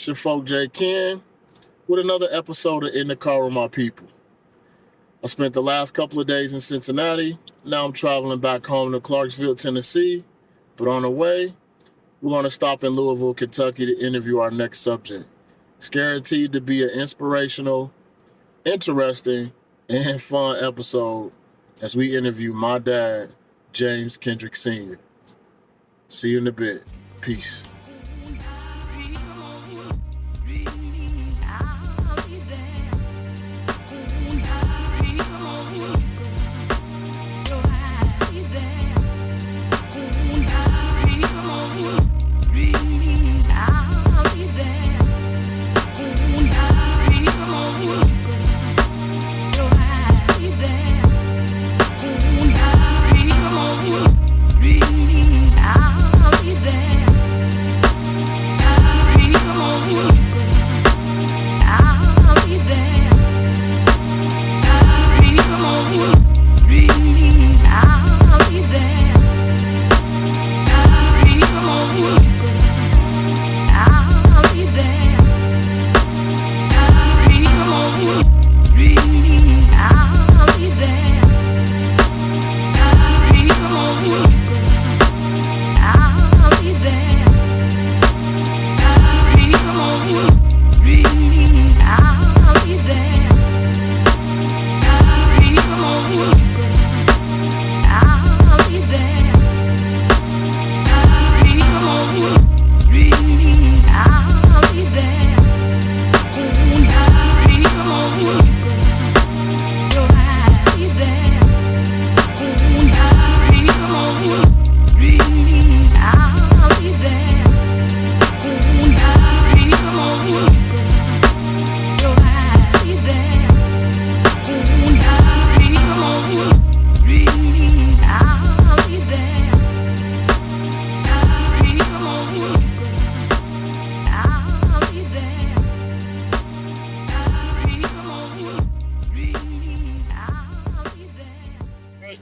It's your folk J. Ken with another episode of In the Car with My People. I spent the last couple of days in Cincinnati. Now I'm traveling back home to Clarksville, Tennessee. But on the way, we're going to stop in Louisville, Kentucky to interview our next subject. It's guaranteed to be an inspirational, interesting, and fun episode as we interview my dad, James Kendrick Sr. See you in a bit. Peace.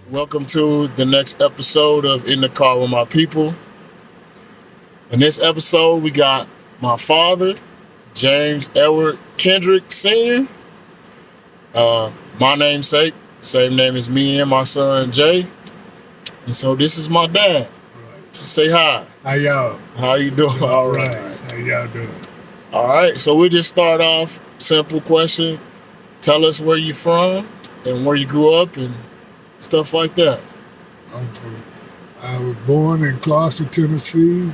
Welcome to the next episode of In the Car with My People. In this episode, we got my father, James Edward Kendrick Sr., my namesake, same name as me and my son, Jay. And so this is my dad. Right. So say hi. How y'all? How you doing? All right. How y'all doing? All right, so we'll just start off, simple question. Tell us where you from and where you grew up and stuff like that. I was born in Clarksville, Tennessee,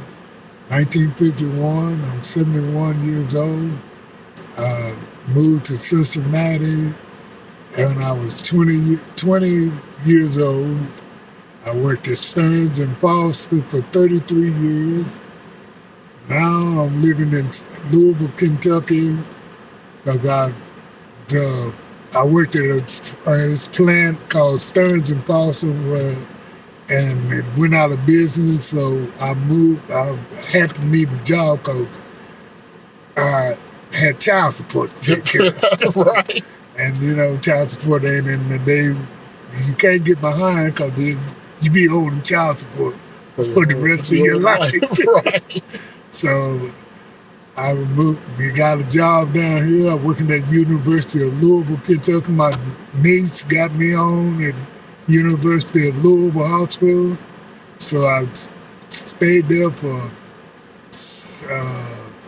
1951. I'm 71 years old. Moved to Cincinnati when I was 20 years old. I worked at Stearns and Foster for 33 years. Now I'm living in Louisville, Kentucky, because I worked at this plant called Stearns and Foster, and it went out of business, so I moved. I had to leave the job because I had child support to take care of. Right. And, child support ain't in the day. You can't get behind because you be owing child support for the rest of your life. Right. So I got a job down here. I'm working at University of Louisville, Kentucky. My niece got me on at University of Louisville Hospital. So I stayed there for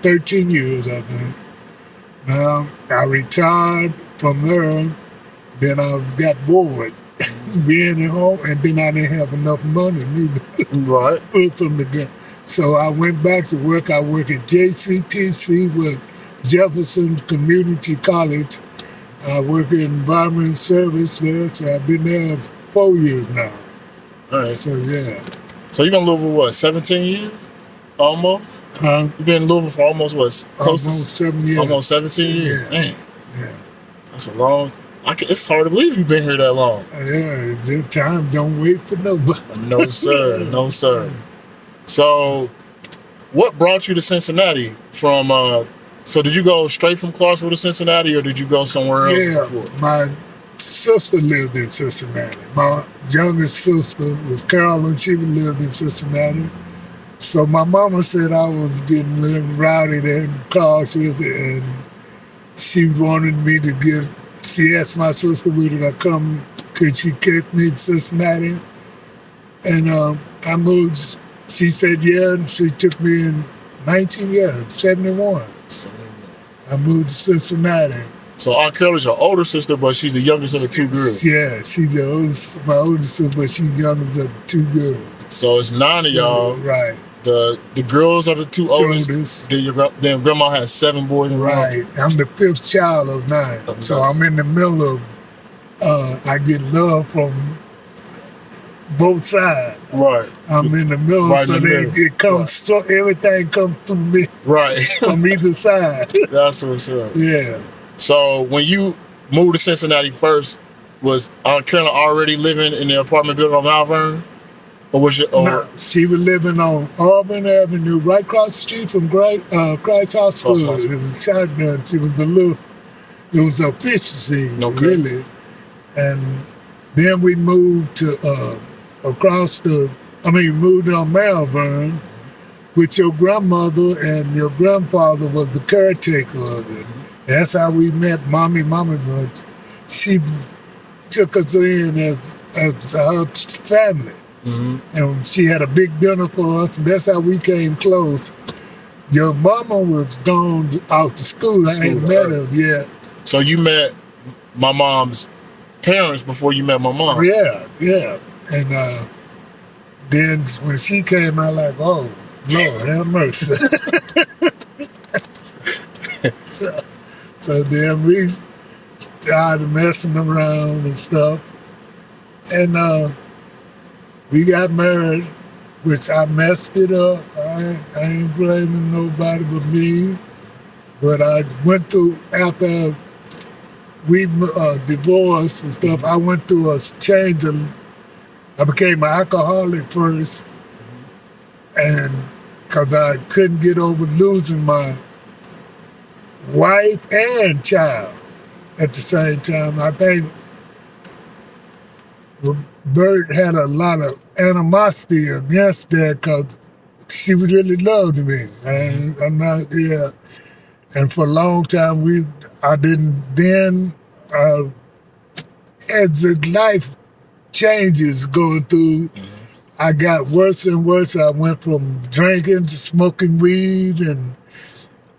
13 years, I think. Now I retired from there. Then I got bored being at home, and then I didn't have enough money neither. Right. From the gun. So I went back to work. I work at JCTC with Jefferson Community College. I work in environment service there, so I've been there 4 years now. All right. So, yeah. So you've been in Louisville, what, 17 years? Almost? Huh? You've been in Louisville for almost, what, close almost to 7 years. Almost 17 years? Yeah. Man. Yeah. That's a long... It's hard to believe you've been here that long. Yeah, time don't wait for nobody. No, sir. No, sir. So, what brought you to Cincinnati from, so did you go straight from Clarksville to Cincinnati, or did you go somewhere else before? My sister lived in Cincinnati. My youngest sister was Carolyn. She lived in Cincinnati. So my mama said I was getting a little rowdy there in Cautious, and she wanted me to she asked my sister would I come, could she take me to Cincinnati? And I moved, she said yeah, and she took me in 71. I moved to Cincinnati. So Aunt Carol's your older sister, but she's the youngest of the two girls. Yeah, she's my oldest sister, but she's younger than the two girls. So it's 9 of y'all. Right. The girls are the two oldest. Then grandma has 7 boys and right. I'm the 5th child of 9. Okay. So I'm in the middle of, I get love from both sides. Right. I'm in the middle, right so it comes, right. Everything comes through me. Right. From either side. That's what's up. Yeah. So when you moved to Cincinnati first, was Aunt Carolyn already living in the apartment building on Malvern? Or was no, she was living on Auburn Avenue, right across the street from Christ Hospital. It was a shotgun. It was a fish scene, okay. Really. And then we moved to moved on Malvern with your grandmother, and your grandfather was the caretaker of it. That's how we met Mommy, but she took us in as her family. Mm-hmm. And she had a big dinner for us, and that's how we came close. Your mama was gone out to school. I ain't met her yet. So you met my mom's parents before you met my mom? Yeah. And then when she came, I like, oh, Lord, have mercy. So then we started messing around and stuff. And we got married, which I messed it up. I ain't blaming nobody but me. But I went through, after we divorced and stuff, I went through a change of, I became an alcoholic first, and because I couldn't get over losing my wife and child at the same time. I think Bert had a lot of animosity against that because she really loved me. And for a long time, as the life changes going through, I got worse and worse. I went from drinking to smoking weed, and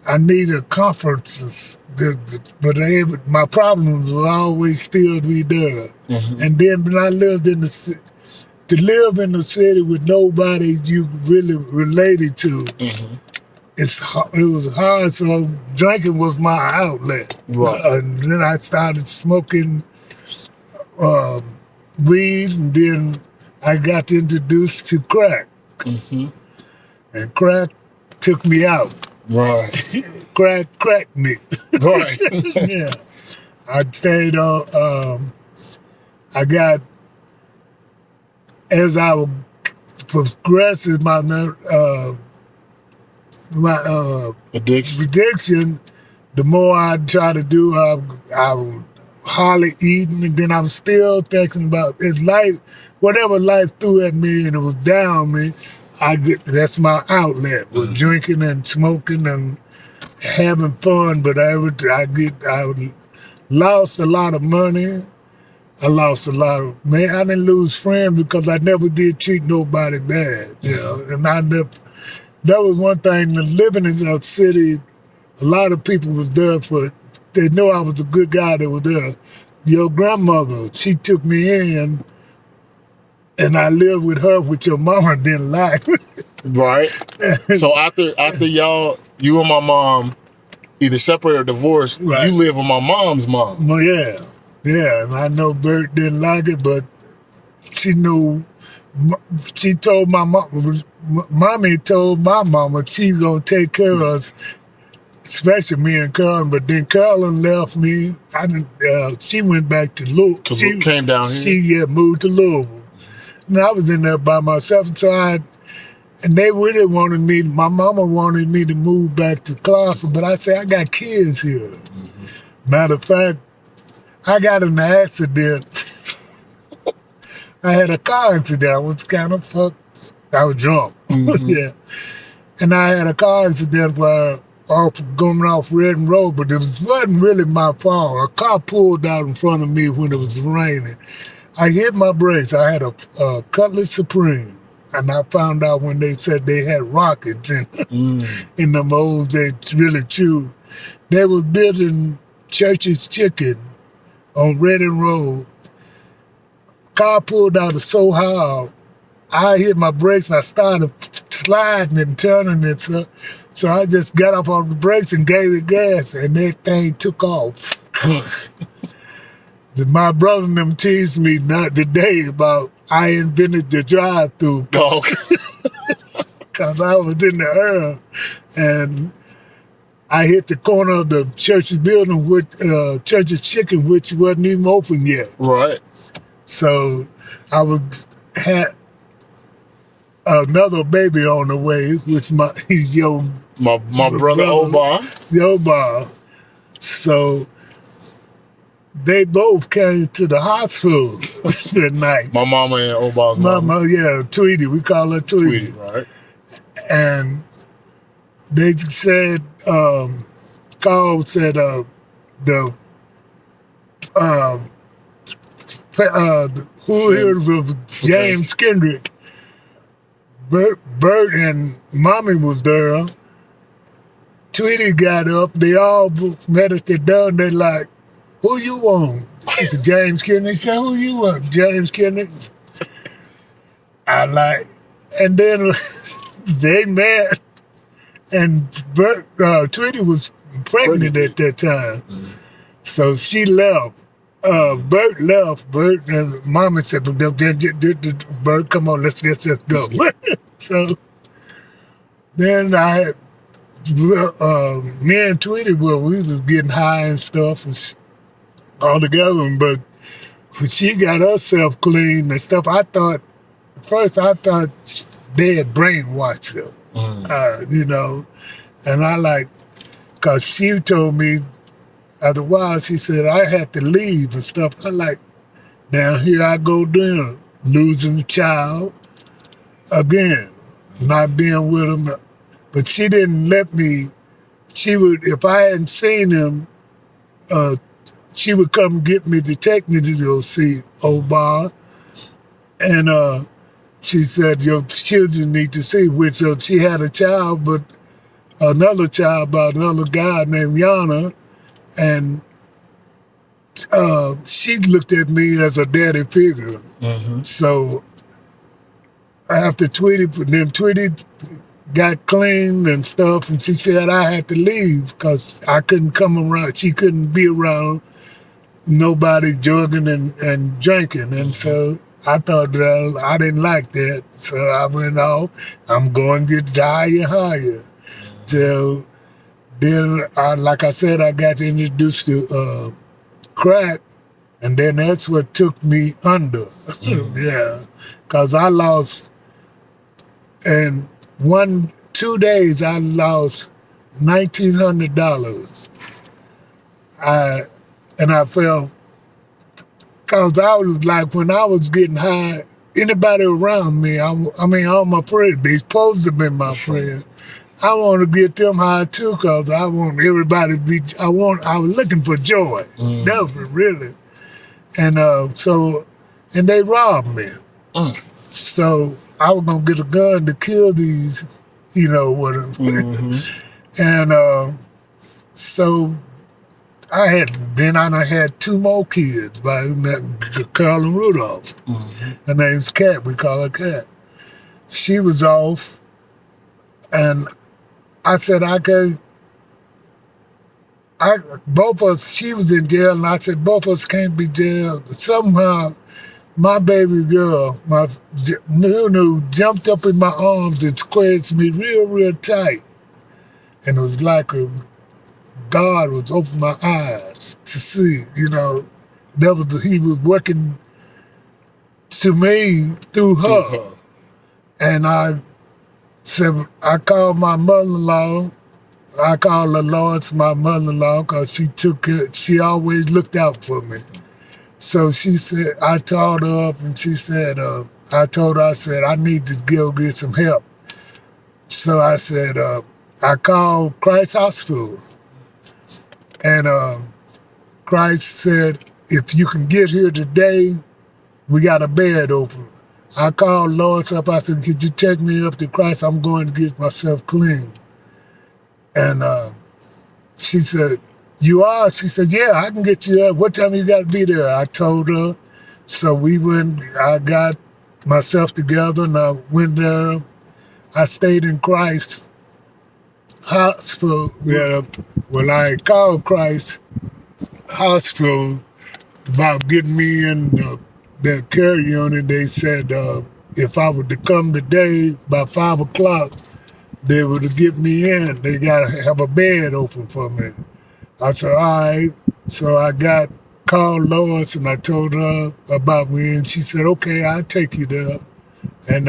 I needed comforts, but my problems will always still be there. Mm-hmm. And then when I lived in the city, to live in the city with nobody you really related to, mm-hmm. It was hard, so drinking was my outlet. Right. And then I started smoking weed, and then I got introduced to crack. Mm-hmm. And crack took me out. Right. Cracked me. Right. Yeah. I stayed on, as I was progressing my addiction, the more I try to do, I would hardly eating, and then I was still thinking about it's life, whatever life threw at me and it was down me, that's my outlet, was drinking and smoking and having fun, but I lost a lot of money. I lost a lot of, I didn't lose friends because I never did treat nobody bad, you know, and that was one thing, living in a city, a lot of people was there they know I was a good guy that was there. Your grandmother, she took me in, and I lived with her, which your mama didn't like. Right. So after you and my mom either separated or divorced, right. You live with my mom's mom. Well, yeah, and I know Bert didn't like it, but she knew. She told my mom, Mommy told my mama she's gonna take care of us, especially me and Carolyn. But then Carolyn left me. She went back to Louisville. She came down here. She moved to Louisville, and I was in there by myself. So and they really wanted me. My mama wanted me to move back to Clarksville, but I said I got kids here. Mm-hmm. Matter of fact, I got in an accident. I had a car accident. I was kind of fucked. I was drunk. Yeah. And I had a car accident where going off Redden Road, but wasn't really my fault. A car pulled out in front of me when it was raining. I hit my brakes. I had a Cutlass Supreme. And I found out when they said they had rockets in them holes, they really chewed. They was building Church's Chicken on Reading Road. Car pulled out of so hard, I hit my brakes and I started sliding and turning and stuff. So I just got up on the brakes and gave it gas, and that thing took off. My brother and them teased me not today about I invented the drive-through. Because I was in the air and I hit the corner of the church's building with Church's Chicken, which wasn't even open yet. Right. So I had another baby on the way, which my brother Omar. Omar. So they both came to the hospital that night. My mama and Omar's mama. Yeah, Tweety. We call her Tweety. Right. And they said, Carl said who here was James Kendrick. Bert and Mommy was there. Tweety got up. They all met at the door and they like, who you want? She said, James Kendrick. He said, who you want? James Kendrick. I like, and then they met and Tweety was pregnant at that time. So she left. Bert left. Bert and Mama said, Bert, come on, let's just go. So then me and Tweety, we was getting high and stuff and all together, but when she got herself clean and stuff, I thought they had brainwashed her, you know, and I cause she told me after a while, she said, I had to leave and stuff. I now here I go down, losing the child again, not being with him. But she didn't let me, if I hadn't seen him, she would come get me to take me to go see Obar. And she said, your children need to see, which she had a child, but another child by another guy named Yana. And she looked at me as a daddy figure. So after Tweety got clean and stuff, and she said I had to leave because I couldn't come around. She couldn't be around nobody drugging and drinking. And so I thought that I didn't like that. So I went off. I'm going to get higher and higher. So then, like I said, I got introduced to crack, and then that's what took me under. Yeah, because I lost, in 2 days, I lost $1,900. And I felt, because I was like, when I was getting high, anybody around me, I mean, all my friends, they supposed to be my friends. I want to get them high too, because I want everybody to be, I was looking for joy. That was really. And and they robbed me. So I was going to get a gun to kill these, you know, with them. And so I had 2 more kids by Carl and Rudolph. Her name's Kat, we call her Kat. She was off, and I said, both of us, she was in jail, and I said, both of us can't be jailed. Somehow, my baby girl, my Nunu, jumped up in my arms and squeezed me real, real tight. And it was like God was opening my eyes to see, you know, he was working to me through her. And I called my mother-in-law. I called her Lois my mother-in-law because she always looked out for me. So she said, I called her up and she said, I said, I need to go get some help. So I said, I called Christ Hospital, and Christ said, if you can get here today, we got a bed open. I called Lois up. I said, could you take me up to Christ? I'm going to get myself clean. And she said, you are? She said, yeah, I can get you up. What time you got to be there? I told her. So we went, I got myself together and I went there. I stayed in Christ Hospital. When I called Christ Hospital about getting me in their care unit, they said if I were to come today by 5 o'clock, they would get me in. They got to have a bed open for me. I said, all right. So I called Lois and I told her about me, and she said, okay, I'll take you there. And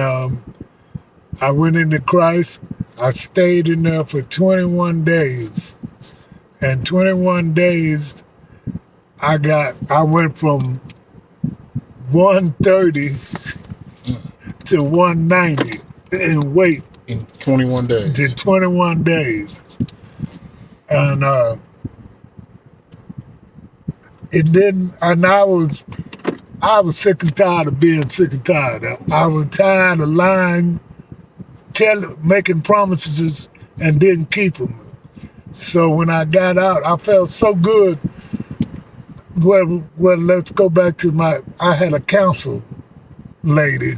I went into Christ. I stayed in there for 21 days. And 21 days, I went from 130 to 190 in weight. In 21 days. In 21 days. And it didn't, and I was sick and tired of being sick and tired. I was tired of lying, making promises and didn't keep them. So when I got out, I felt so good. Well, let's go back to I had a counsel lady.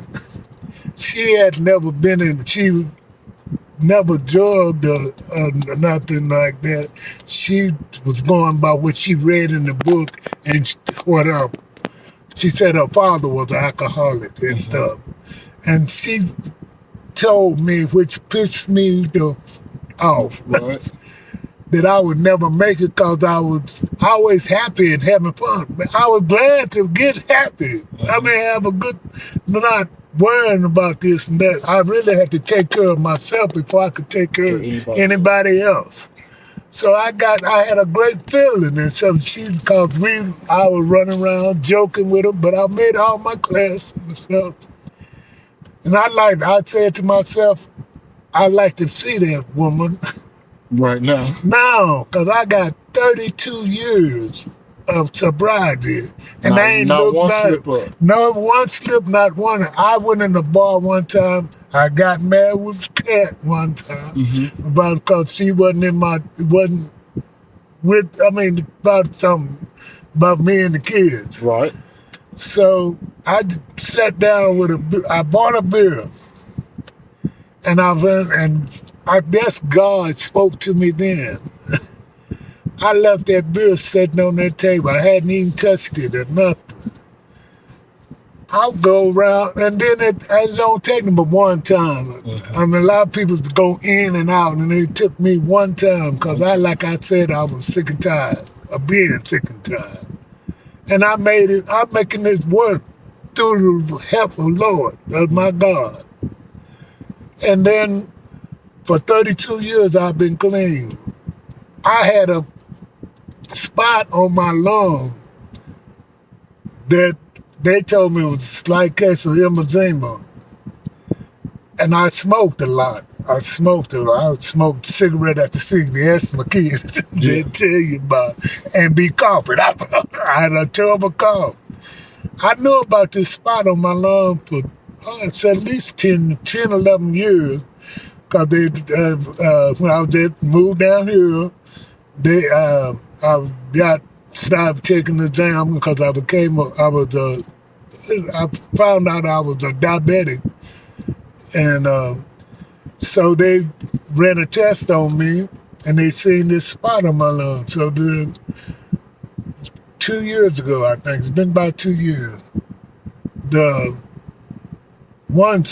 She had never been she never drugged or nothing like that. She was going by what she read in the book and whatever. She said her father was an alcoholic and stuff. And she told me, which pissed me off, Right. that I would never make it because I was always happy and having fun. I was glad to get happy. I mean, have a good, not worrying about this and that. I really had to take care of myself before I could take care of anybody else. So I had a great feeling, and so I was running around joking with them, but I made all my classes and stuff. And I said to myself, I'd like to see that woman. Right now. Now, because I got 32 years of sobriety, and I ain't looked back. Slip up. No one slip, not one. I went in the bar one time. I got mad with Cat one time because she wasn't about me and the kids. Right. So I sat down I bought a beer, and I guess God spoke to me then. I left that beer sitting on that table. I hadn't even touched it or nothing. I'll go around, and then it don't take me but one time. I mean, a lot of people go in and out, and it took me one time because like I said, I was sick and tired of being sick and tired. And I'm making this work through the help of the Lord, of my God. And then for 32 years, I've been clean. I had a spot on my lung that they told me was a slight case of emphysema. And I smoked a lot. I smoked cigarette after cigarette. The asthma kids they tell you about. And be coughing. I had a terrible cough. I knew about this spot on my lung for it's at least 10, 11 years. Because when I moved down here, I stopped taking the exam because I found out I was a diabetic. And so they ran a test on me and they seen this spot on my lung. So then 2 years ago, I think, it's been about 2 years, one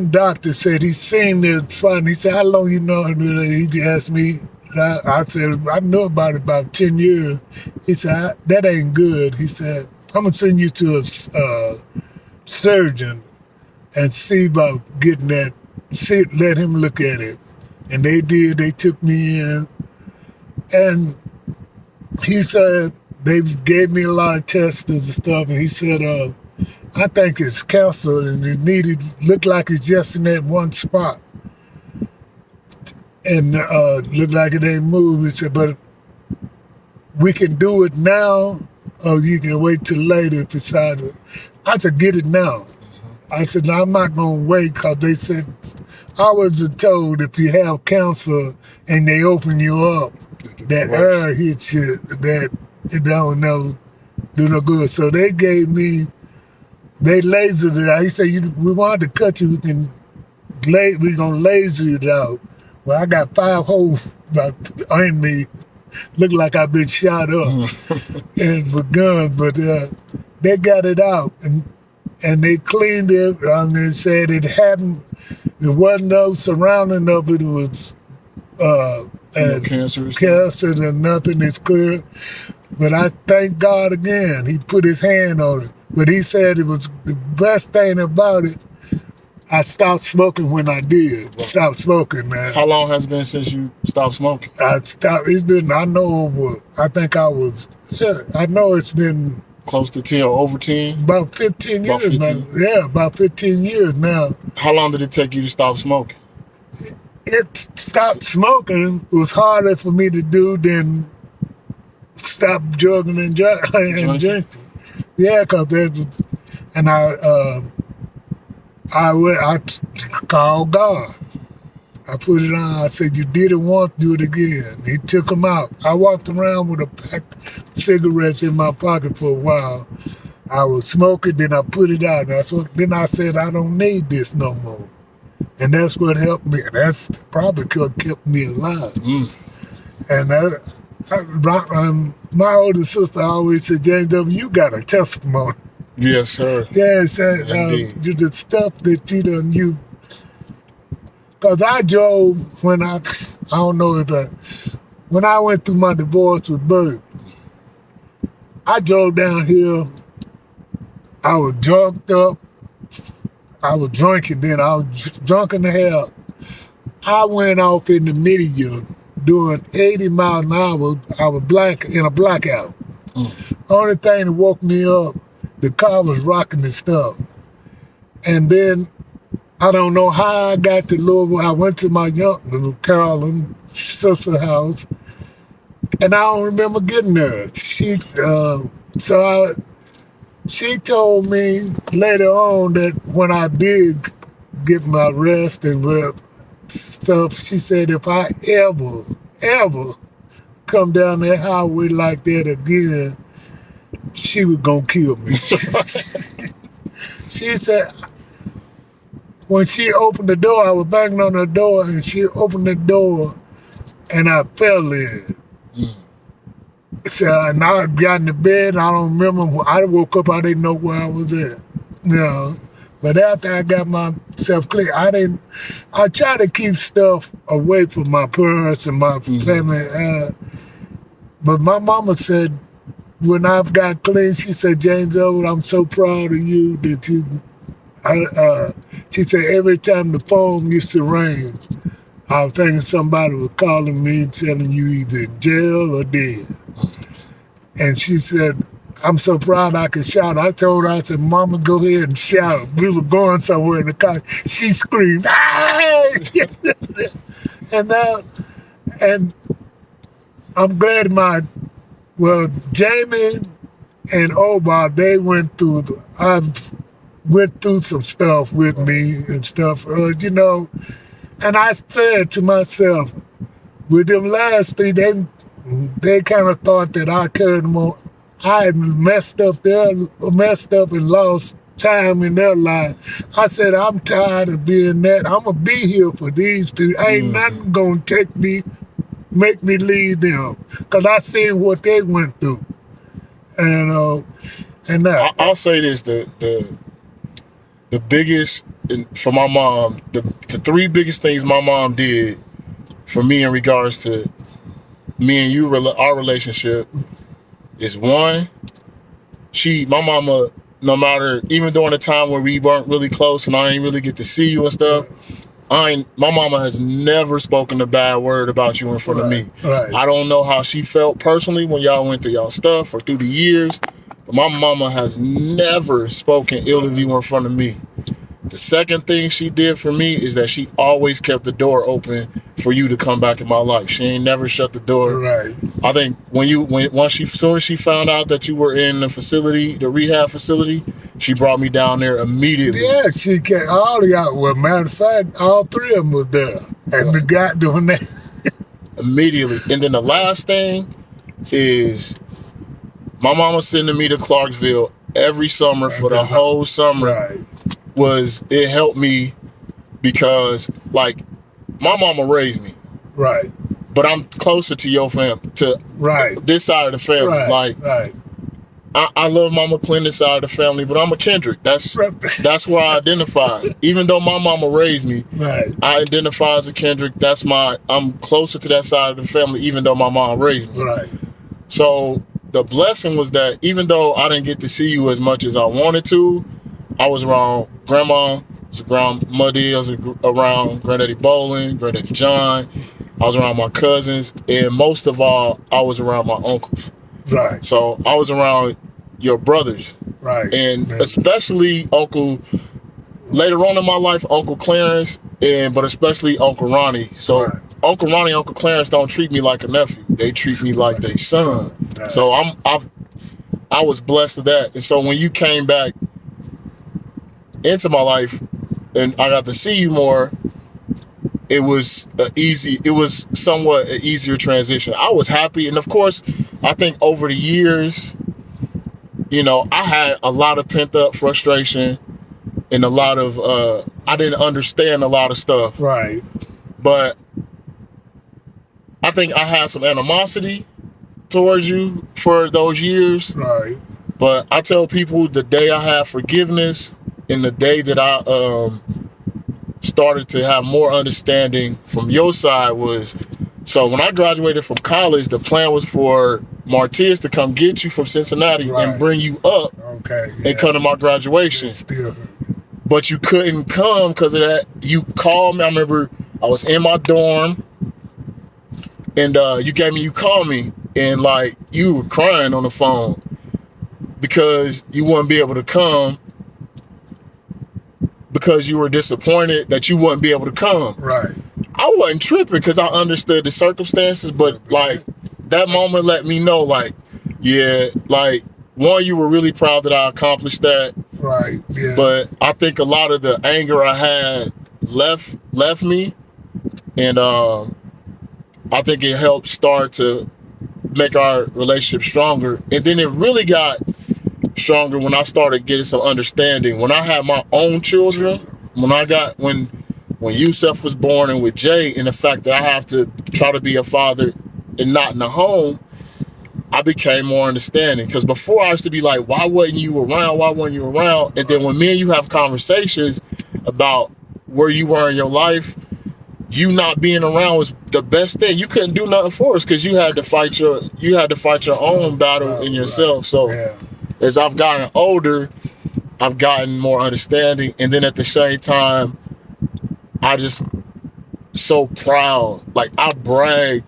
doctor said he seen this spot, and he said, how long you know? He asked me. I said, I know about it about 10 years. He said, that ain't good. He said, I'm going to send you to a surgeon and see about getting that, let him look at it. And they did. They took me in. And he said, they gave me a lot of tests and stuff, and he said, I think it's cancer, and looked like it's just in that one spot. and looked like it ain't moved. He said, but we can do it now, or you can wait till later if it's out. I said, get it now. I said, no, I'm not going to wait, because they said, I was told if you have cancer and they open you up, that air hits you, that it don't do no good. So they gave me, they lasered it out. He said, we wanted to cut you, we're going to laser it out. Well, I got 5 holes on me. Look like I've been shot up and with guns, but they got it out and they cleaned it. And they said there wasn't no surrounding of it. It was cancer and nothing is clear. But I thank God again. He put his hand on it. But he said it was the best thing about it. I stopped smoking when I did. Right. Stop smoking, man. How long has it been since you stopped smoking? It's been, I know it's been... Close to 10 or over 10? About 15 years 15? Now. Yeah, about 15 years now. How long did it take you to stop smoking? Stop smoking was harder for me to do than stop drugging and drinking. Yeah, because I called God. I put it on. I said, you did it once, do it again. He took them out. I walked around with a pack of cigarettes in my pocket for a while. I was smoking, then I put it out. Then I said, I don't need this no more. And that's what helped me. That's probably what kept me alive. And my older sister always said, James W., you got a testimony. Yes, sir. Yes, the stuff that you done, because I drove when I went through my divorce with Bert, I drove down here, I was drugged up, I was drinking then, I was drunk in the hell. I went off in the media doing 80 miles an hour, I was in a blackout. Only thing that woke me up, the car was rocking and stuff. And then, I don't know how I got to Louisville. I went to my Carolyn sister's house, and I don't remember getting there. She told me later on that when I did get my rest and stuff, she said if I ever come down that highway like that again, she was gonna kill me. She said, when she opened the door, I was banging on the door, and she opened the door, and I fell in. So, and I got in the bed, and I don't remember. I woke up, I didn't know where I was at. But after I got myself clear, I try to keep stuff away from my parents and my family. But my mama said, when I got clean, she said, James O, I'm so proud of you that you, she said every time the phone used to ring, I was thinking somebody was calling me telling you either in jail or dead. And she said, I'm so proud I could shout. I told her, I said, Mama, go ahead and shout. We were going somewhere in the car. She screamed, hey! And I'm glad Jamie and Oba, they went through some stuff with me and stuff, and I said to myself, with them last three, they kind of thought that I carried them on. I had messed up and lost time in their life. I said, I'm tired of being that. I'm going to be here for these two. Ain't nothing going to make me leave them, because I seen what they went through. And I'll say this, the biggest, for my mom, the 3 biggest things my mom did for me in regards to me and you, our relationship, is 1, my mama, no matter, even during the time where we weren't really close and I ain't really get to see you and stuff, my mama has never spoken a bad word about you in front of me. Right. I don't know how she felt personally when y'all went through y'all stuff or through the years, but my mama has never spoken ill of you in front of me. The second thing she did for me is that she always kept the door open for you to come back in my life. She ain't never shut the door. Right. I think soon as she found out that you were in the facility, the rehab facility, she brought me down there immediately. Yeah, she came. All of y'all. Well, matter of fact, all three of them was there, and the guy doing that. Immediately. And then the last thing is my mama sending me to Clarksville every summer for the whole summer. Right. It helped me because, like, my mama raised me. Right. But I'm closer to your family, to this side of the family. Right. I love Mama Clinton's side of the family, but I'm a Kendrick. That's where I identify. Even though my mama raised me, I identify as a Kendrick. I'm closer to that side of the family, even though my mom raised me. Right. So the blessing was that even though I didn't get to see you as much as I wanted to, I was around Grandma, I was around Muddy, I was around Granddaddy Bowling, Granddaddy John. I was around my cousins, and most of all, I was around my uncles. Right. So I was around your brothers. Right. And especially later on in my life, Uncle Clarence, but especially Uncle Ronnie. So Uncle Ronnie and Uncle Clarence don't treat me like a nephew. They treat me like their son. Right. So I was blessed with that. And so when you came back into my life and I got to see you more, it was somewhat an easier transition. I was happy. And of course, I think over the years, I had a lot of pent up frustration and a lot of, I didn't understand a lot of stuff. Right. But I think I had some animosity towards you for those years. Right. But I tell people the day I had forgiveness and the day that I started to have more understanding from your side was, so when I graduated from college, the plan was for Martiz to come get you from Cincinnati and bring you up and come to my graduation. But you couldn't come because of that. You called me. I remember I was in my dorm and you called me and like you were crying on the phone because you wouldn't be able to come because you were disappointed that you wouldn't be able to come. Right. I wasn't tripping because I understood the circumstances, but like that moment let me know, like, yeah, like one, you were really proud that I accomplished that. Right. Yeah. But I think a lot of the anger I had left me, and I think it helped start to make our relationship stronger. And then it really got stronger when I started getting some understanding. When I had my own children, when Yusuf was born and with Jay, and the fact that I have to try to be a father and not in the home, I became more understanding. Because before I used to be like, why wasn't you around? And then when me and you have conversations about where you were in your life, you not being around was the best thing. You couldn't do nothing for us because you had to fight your own battle in yourself. So as I've gotten older, I've gotten more understanding. And then at the same time, I just so proud. Like I brag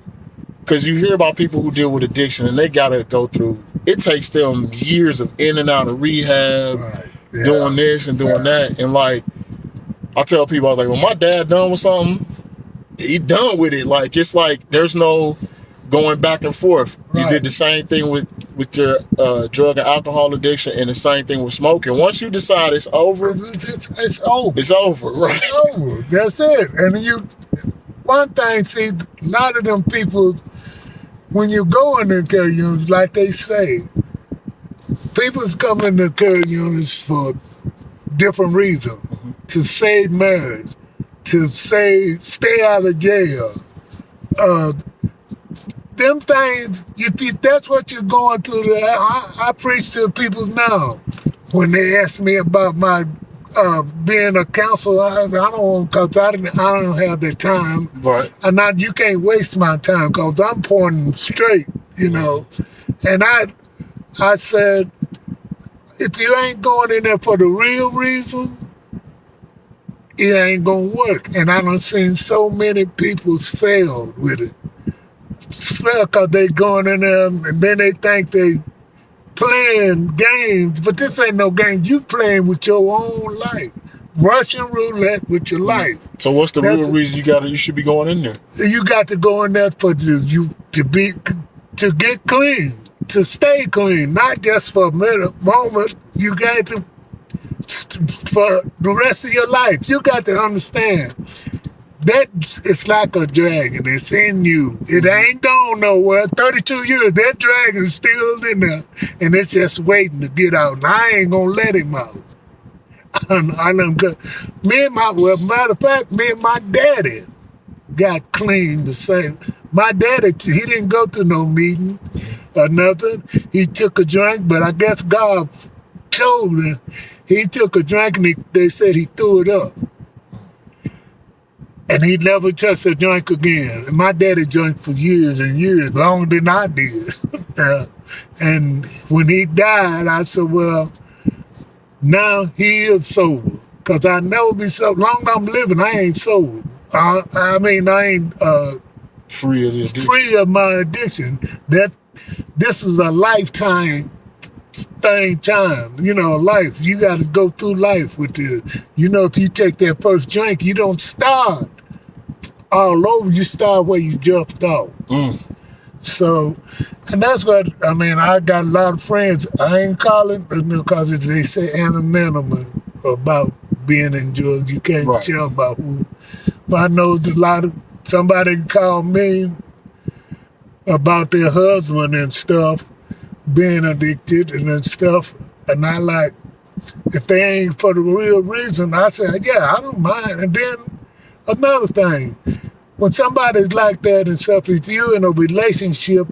because you hear about people who deal with addiction and they gotta go through. It takes them years of in and out of rehab, doing this and doing that. And like I tell people, I was like, when my dad done with something, he done with it. Like it's like there's no going back and forth. You did the same thing with your drug and alcohol addiction, and the same thing with smoking. Once you decide it's over, it's over. It's over, right? It's over. That's it. And one thing, see, a lot of them people, when you go in the care units, like they say, people's come in the care units for different reasons. To save marriage, to stay out of jail. Them things, that's what you're going through. I preach to people now. When they ask me about my being a counselor, I don't want, because I don't have the time. Right. And you can't waste my time because I'm pointing straight, And I said, if you ain't going in there for the real reason, it ain't gonna work. And I done seen so many people fail with it. Fail because they going in there and then they think they playing games, but this ain't no game. You playing with your own life. Russian roulette with your life. So what's the That's real reason you should be going in there? You got to go in there to get clean, to stay clean, not just for a moment. You got to for the rest of your life. You got to understand that it's like a dragon. It's in you. It ain't gone nowhere. 32 years, that dragon's still in there, and it's just waiting to get out. And I ain't gonna let him out. Matter of fact, me and my daddy got clean the same. My daddy, he didn't go to no meeting or nothing. He took a drink, but I guess God told him. He took a drink and they said he threw it up. And he never touched a drink again. And my daddy drank for years and years, longer than I did. And when he died, I said, well, now he is sober. Because I never be sober. Long as I'm living, I ain't sober. I ain't free of the addiction. Free of my addiction. This is a lifetime time. Life. You got to go through life with this. If you take that first drink, you don't start all over. You start where you jumped off. So, and that's what, I got a lot of friends. I ain't calling because they say anonymous about being in drugs. You can't tell about who. But I know somebody called me about their husband and stuff, being addicted and stuff. And I like, if they ain't for the real reason, I say, yeah, I don't mind. And then another thing, when somebody's like that and stuff, if you're in a relationship,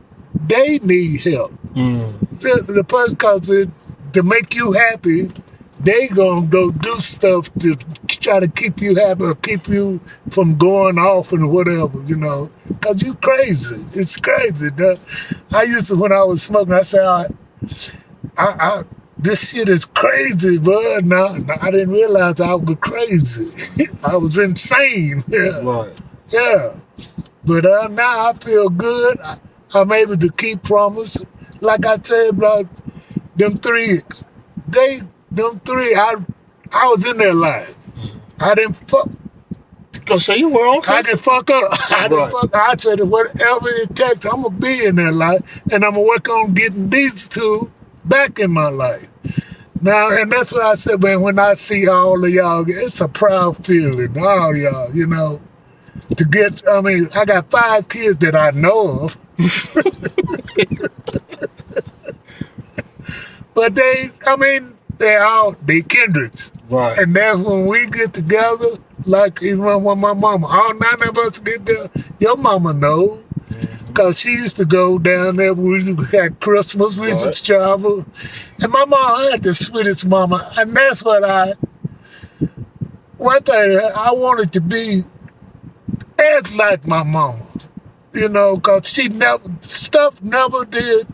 they need help. The person, because to make you happy, they gonna go do stuff to try to keep you happy or keep you from going off and whatever, because you crazy. It's crazy. I used to, when I was smoking, I said, this shit is crazy, bro. Now, I didn't realize I was crazy. I was insane. Yeah. Right. Yeah. But now I feel good. I'm able to keep promise. Like I said about them three, I was in their life. I didn't fuck. So you were okay. I didn't fuck up. I said whatever it takes, I'm gonna be in their life, and I'm gonna work on getting these two back in my life. Now, and that's what I said, man. When I see all of y'all, it's a proud feeling. All y'all, to get. I got 5 kids that I know of. But they Kendricks. Right. And that's when we get together, like even when my mama, all 9 of us get there, your mama knows. Because she used to go down there, we had Christmas, we used to travel. And my mom had the sweetest mama. And that's what one thing, I wanted to be as like my mama. Because stuff never did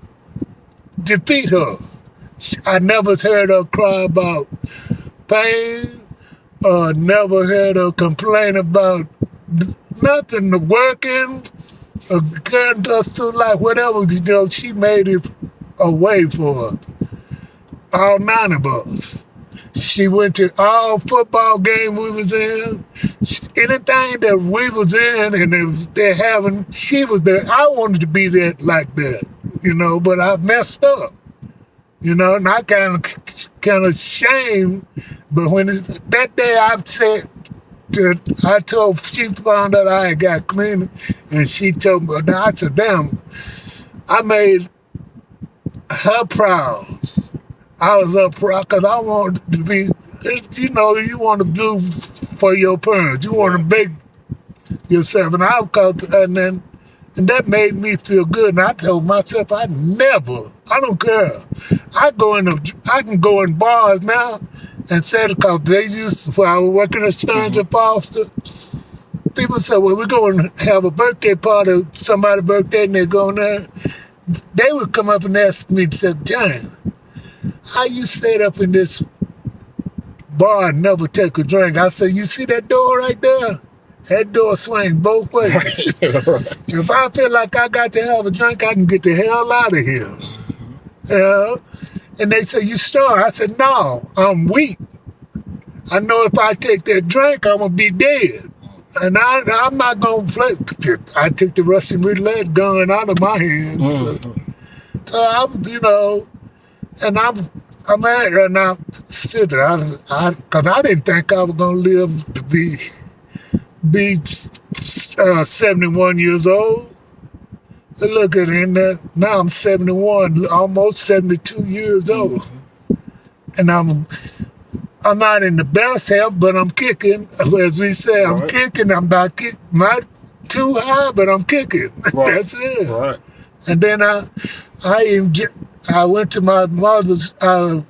defeat her. I never heard her cry about pain, never heard her complain about nothing, working, carrying us through life, whatever, she made it a way for us. All 9 of us. She went to all football games we was in. Anything that we was in and if they're having, she was there. I wanted to be there like that, but I messed up. And I kind of shame, but when that day I said, she found out I had got clean, and she told me, I said, damn, I made her proud. I was up proud because I wanted to be, you want to do for your parents. You want to make yourself, and and that made me feel good. And I told myself, I don't care. I can go in bars now and say, because they used to, when I was working at Stearns and Foster, people said, well, we're going to have a birthday party, somebody's birthday, and they're going there. They would come up and ask me, said, John, how you stayed up in this bar and never take a drink? I said, you see that door right there? That door swings both ways. Right. If I feel like I got to have a drink, I can get the hell out of here. And they say, you strong? I said, no, I'm weak. I know if I take that drink, I'm gonna be dead. And I'm not gonna play. I took the Russian roulette gun out of my hands. So I'm, and I'm at her now, sitting. Cause I didn't think I was gonna live to be 71 years old. But look at it, now I'm 71, almost 72 years old, and I'm not in the best health, but I'm kicking. As we say, I'm kicking. I'm not too high, but I'm kicking. Right. That's it. Right. And then I went to my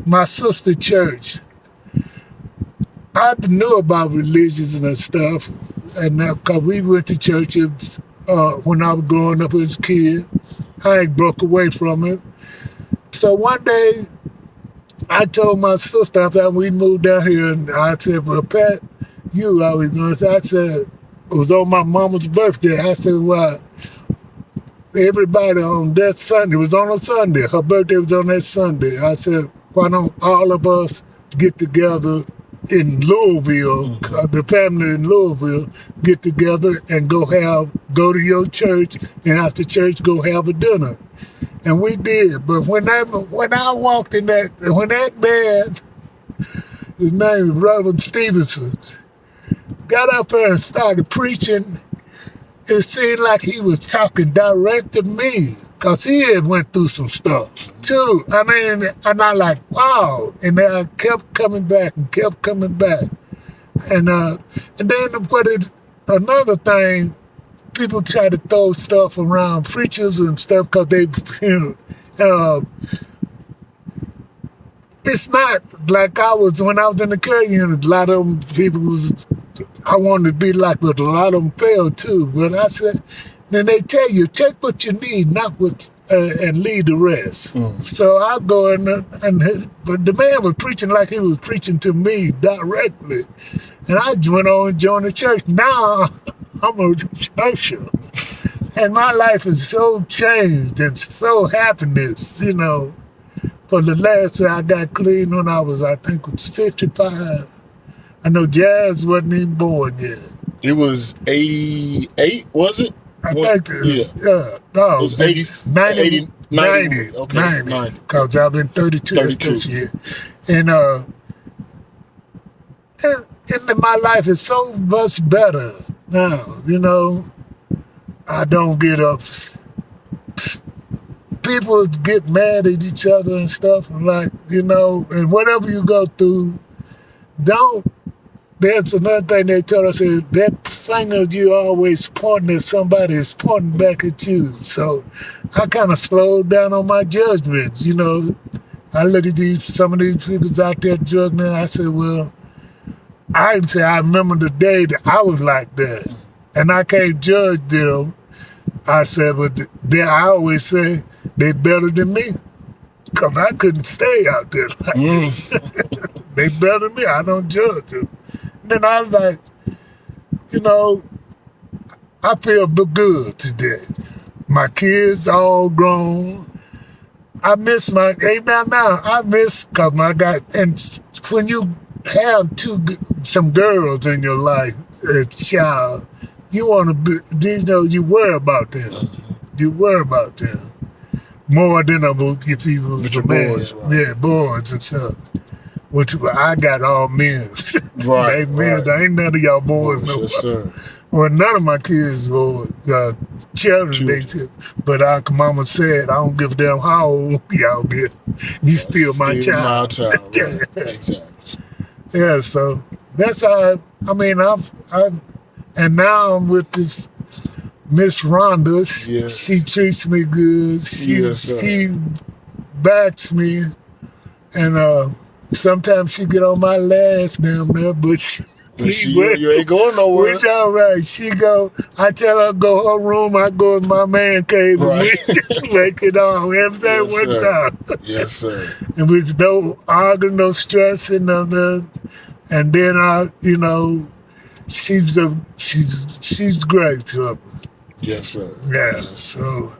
my sister's church. I knew about religions and stuff, and because we went to church when I was growing up as a kid. I ain't broke away from it. So one day, I told my sister after we moved down here, and I said, well, Pat, you always going to, I said, it was on my mama's birthday. I said, well, everybody on that Sunday, it was on a Sunday. Her birthday was on that Sunday. I said, why don't all of us get together in Louisville, the family in Louisville, get together and go to your church, and after church, go have a dinner. And we did. But when I walked in when that man, his name is Reverend Stevenson, got up there and started preaching, it seemed like he was talking direct to me, because he had went through some stuff too. I mean, and I like, wow. And then I kept coming back and kept coming back. And then another thing, people try to throw stuff around preachers and stuff because they, it's not like when I was in the care unit, a lot of them people I wanted to be like, but a lot of them failed too. But I said, then they tell you, take what you need, not what, and leave the rest. So I go in but the man was preaching like he was preaching to me directly. And I went on and joined the church. Now I'm a churcher. And my life is so changed and so happiness, For the last year I got clean when I think it was 55. I know Jazz wasn't even born yet. It was 88, was it? I think no, it was 90. Okay, 90. Because I've been 32 this year. And my life is so much better now, I don't get up. People get mad at each other and stuff, like, and whatever you go through, there's another thing they told us, is that finger you always pointing at somebody is pointing back at you. So I kind of slowed down on my judgments, I look at some of these people out there drugging, and I said, well, I remember the day that I was like that, and I can't judge them. I said, but I always say they better than me, because I couldn't stay out there like that. They better than me. I don't judge them. And then I was like, I feel good today. My kids all grown. I miss because and when you have some girls in your life as a child, you want to be, you worry about them. You worry about them more than if you was a man. Boys, right? Yeah, boys and stuff. Which I got all men. Right. Men, right. Ain't none of y'all boys no. Yes, sir. Well, none of my kids were children. But our mama said, I don't give a damn how old y'all get. You still my child. My child, right. Exactly. Yeah, so that's how, and now I'm with this Miss Rhonda. Yes. She treats me good. She backs me. And sometimes she get on my last damn there, but you ain't going nowhere. Which all right. I tell her go her room, I go in my man cave and make it all. Everything worked out. Yes, sir. And with no arguing, no stress, and nothing. And then she's great to her. Yes, sir. Yeah. Yes. So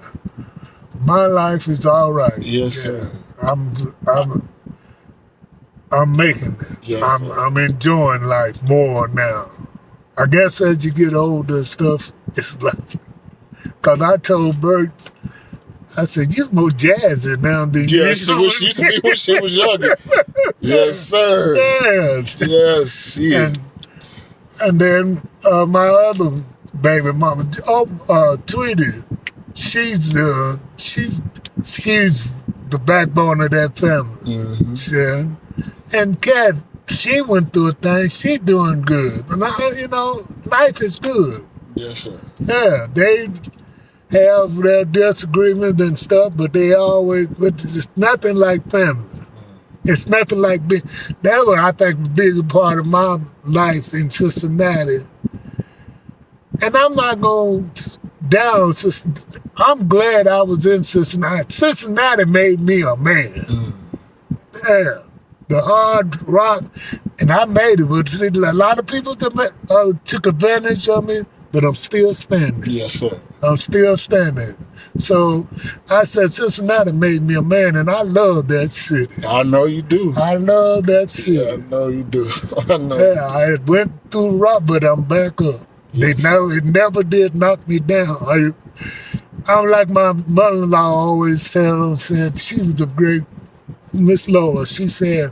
my life is all right. Yes, sir. I'm making it. Yes, I'm enjoying life more now. I guess as you get older and stuff, it's like, because I told Bert, I said, you're more jazzy now than you yes, she used to be when she was younger. Yes, sir. Yes. Yes, yeah. And then my other baby mama, Tweety, she's the backbone of that family. Mm-hmm. Yeah. And Kat, she went through a thing. She's doing good. And life is good. Yes, sir. Yeah, they have their disagreements and stuff, but it's nothing like family. It's nothing like that was, I think, a bigger part of my life in Cincinnati. And I'm not going down. I'm glad I was in Cincinnati. Cincinnati made me a man. Yeah, the hard rock, and I made it. But see, a lot of people took advantage of me, but I'm still standing. Yes, sir. I'm still standing. So I said Cincinnati made me a man, and I love that city. I know you do. I love that city. Yeah, I know you do. I know. Yeah, I went through rock, but I'm back up. Yes. It never did knock me down. I'm like my mother-in-law always said, she was a great Miss Lois. She said,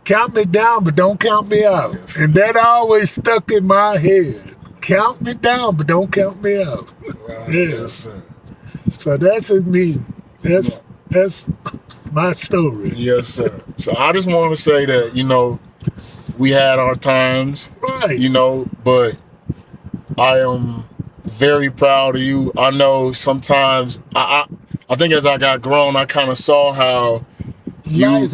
count me down, but don't count me out. Yes. And that always stuck in my head. Count me down, but don't count me out. Right. Yeah. Yes, sir. So that's me. That's my story. Yes, sir. So I just want to say that, we had our times, Right. But I am very proud of you. I know sometimes, I think as I got grown, I kind of saw how you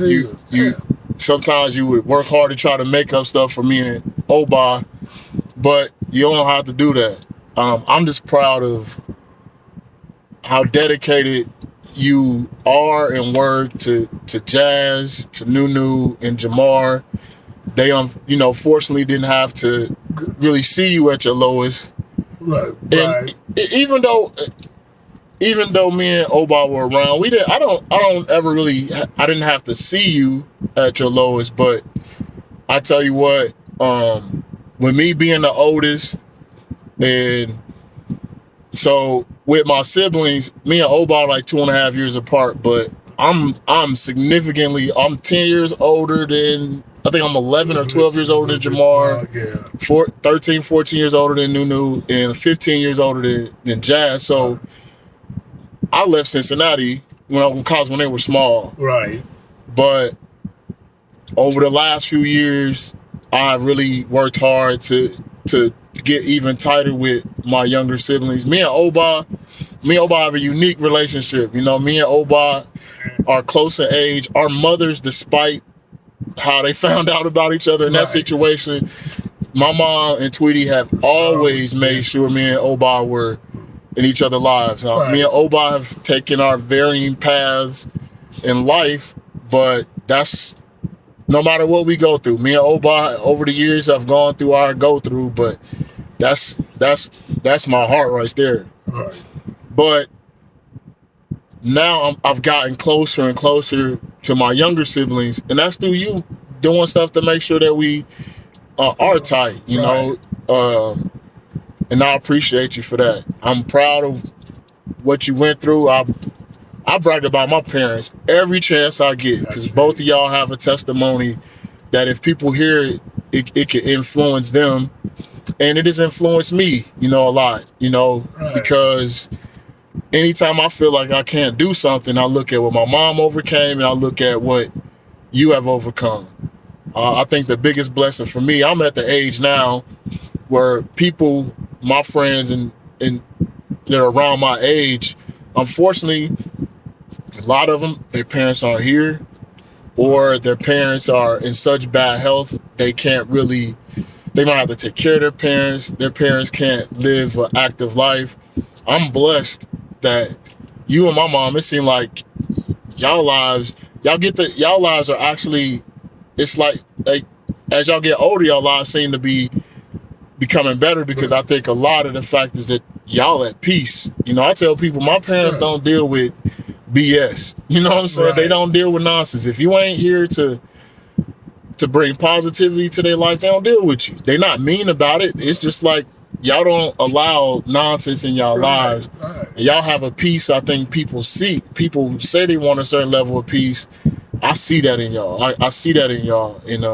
sometimes you would work hard to try to make up stuff for me and Oba, but you don't have to do that. I'm just proud of how dedicated you are and were to Jazz, to Nunu and Jamar. They, fortunately didn't have to really see you at your lowest. Right. And even though me and Oba were around, I didn't have to see you at your lowest, but I tell you what, with me being the oldest, and so with my siblings, me and Oba are like 2.5 years apart, but I'm 10 years older than, I think I'm 11 or 12 years older than Jamar, 13, 14 years older than Nunu, and 15 years older than Jazz. So I left Cincinnati when they were small. Right. But over the last few years, I really worked hard to get even tighter with my younger siblings. Me and Oba have a unique relationship. Me and Oba are close in age. Our mothers, despite how they found out about each other in that situation, my mom and Tweety have always made sure me and Oba were in each other's lives. Me and Oba have taken our varying paths in life, but that's no matter what we go through. Me and Oba over the years have gone through our go through, but that's my heart right there. Right. But now I've gotten closer and closer to my younger siblings, and that's through you doing stuff to make sure that we are tight, you know. And I appreciate you for that. I'm proud of what you went through. I brag about my parents every chance I get, because both of y'all have a testimony that if people hear it, it can influence them. And it has influenced me, a lot, because anytime I feel like I can't do something, I look at what my mom overcame and I look at what you have overcome. I think the biggest blessing for me, I'm at the age now where people, my friends and that are around my age, unfortunately, a lot of them, their parents aren't here, or their parents are in such bad health, they might have to take care of their parents. Their parents can't live an active life. I'm blessed that you and my mom, it seemed like y'all lives are actually, it's like as y'all get older, y'all lives seem to be becoming better, because I think a lot of the fact is that y'all at peace. I tell people my parents don't deal with BS. You know what I'm saying? Right. They don't deal with nonsense. If you ain't here to bring positivity to their life, they don't deal with you. They're not mean about it. It's just like y'all don't allow nonsense in y'all lives. Right. And y'all have a peace I think people seek. People say they want a certain level of peace. I see that in y'all. I see that in y'all. And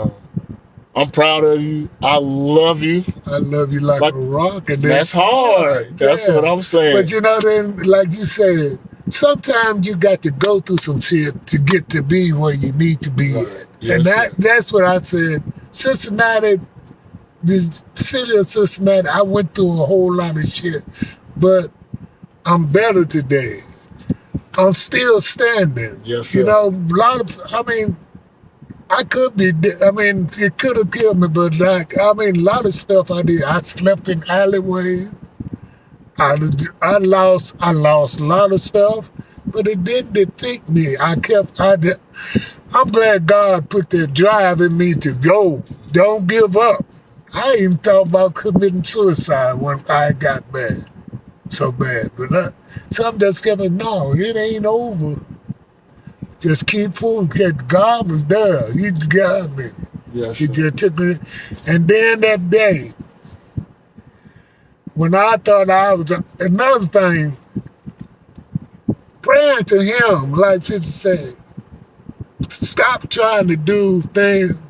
I'm proud of you. I love you. I love you like a rock. And that's hard. That's what I'm saying. But you know, then, like you said, sometimes you got to go through some shit to get to be where you need to be at. Yes, And that's what I said. Cincinnati, the city of Cincinnati, I went through a whole lot of shit, but I'm better today. I'm still standing. Yes, sir. You know, I could be dead. I mean, it could have killed me, but a lot of stuff I did. I slept in alleyways. I lost a lot of stuff, but it didn't defeat me. I'm glad God put that drive in me to go. Don't give up. I even thought about committing suicide when I got bad, so bad. But something just kept me, no, it ain't over. Just keep moving. God was there. He got me. Yes, He just took me. And then that day, when I thought I was, another thing, praying to him, like 50 said, stop trying to do things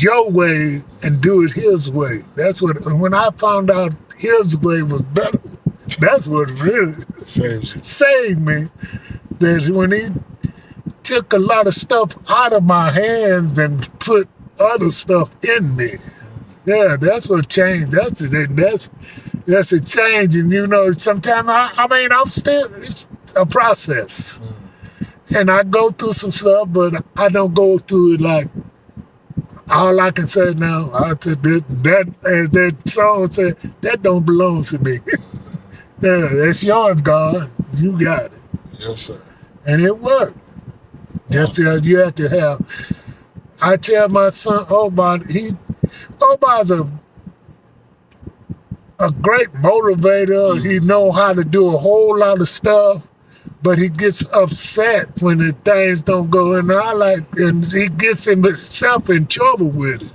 your way and do it his way. That's what, when I found out his way was better, that's what really saved me. That when he took a lot of stuff out of my hands and put other stuff in me. Yeah, that's what changed. That's a change. And you know, sometimes I'm still, it's a process. And I go through some stuff, but I don't go through it like, all I can say now, I said that as that song said, that don't belong to me. Yeah, that's yours, God. You got it. Yes, sir. And it worked. Just as you have to have. I tell my son, Omar's a great motivator. He know how to do a whole lot of stuff, but he gets upset when the things don't go in. And he gets himself in trouble with it.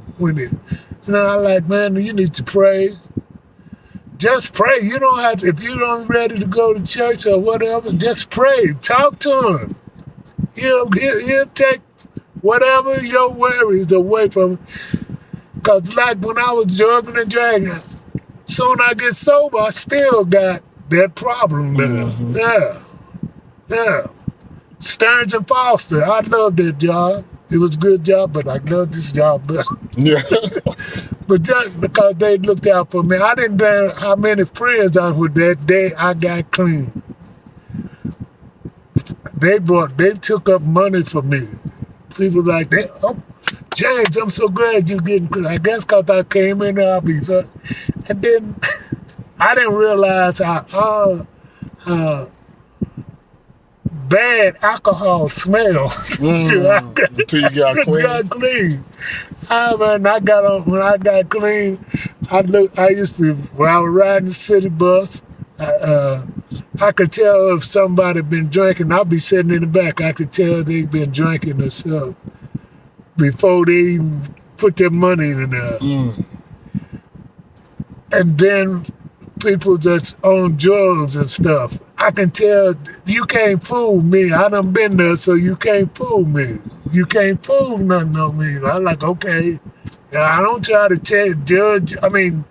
And I like, man, you need to pray. Just pray. You don't have to, if you're not ready to go to church or whatever, just pray. Talk to him. He'll take whatever your worries away from it. Because like when I was drugging and dragging, soon I get sober, I still got that problem there. Mm-hmm. Yeah. Stearns and Foster, I loved that job. It was a good job, but I loved this job better. Yeah. But just because they looked out for me, I didn't know how many friends I was with that day I got clean. They took up money for me. People like that. Oh, James, I'm so glad you're getting clean. I guess because I came in there, and then I didn't realize how bad alcohol smells. Until you got clean. Got clean. When I got clean, I used to, when I was riding the city bus, I could tell if somebody been drinking. I'd be sitting in the back. I could tell they'd been drinking and stuff before they even put their money in there. And then people that's on drugs and stuff, I can tell you can't fool me. I done been there, so you can't fool me. You can't fool nothing on me. I'm like, okay. I don't try to judge. I mean,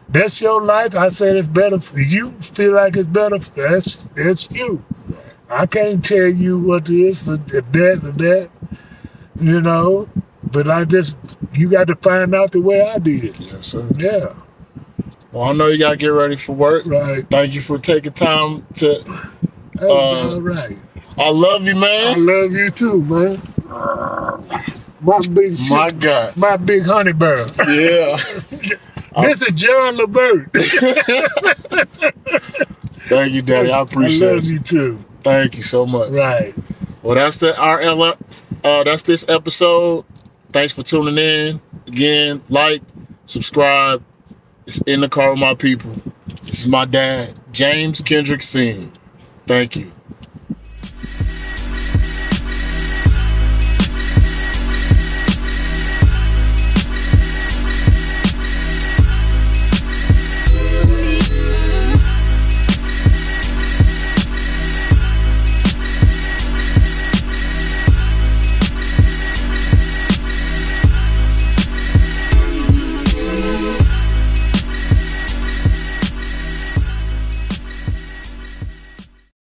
that's your life. I said it's better for you. Feel like it's better for that's you. I can't tell you what it is, that, you know. But you got to find out the way I did. Yes, sir. Yeah. Well, I know you got to get ready for work. Right. Thank you for taking time to. All right. I love you, man. I love you too, man. My big honey bird. Yeah. This is John LeBert. Thank you, Daddy. I appreciate it. I love you too. Thank you so much. Right. Well, that's that's this episode. Thanks for tuning in. Again, like, subscribe. It's In the Car with My People. This is my dad, James Kendrick Sr. Thank you.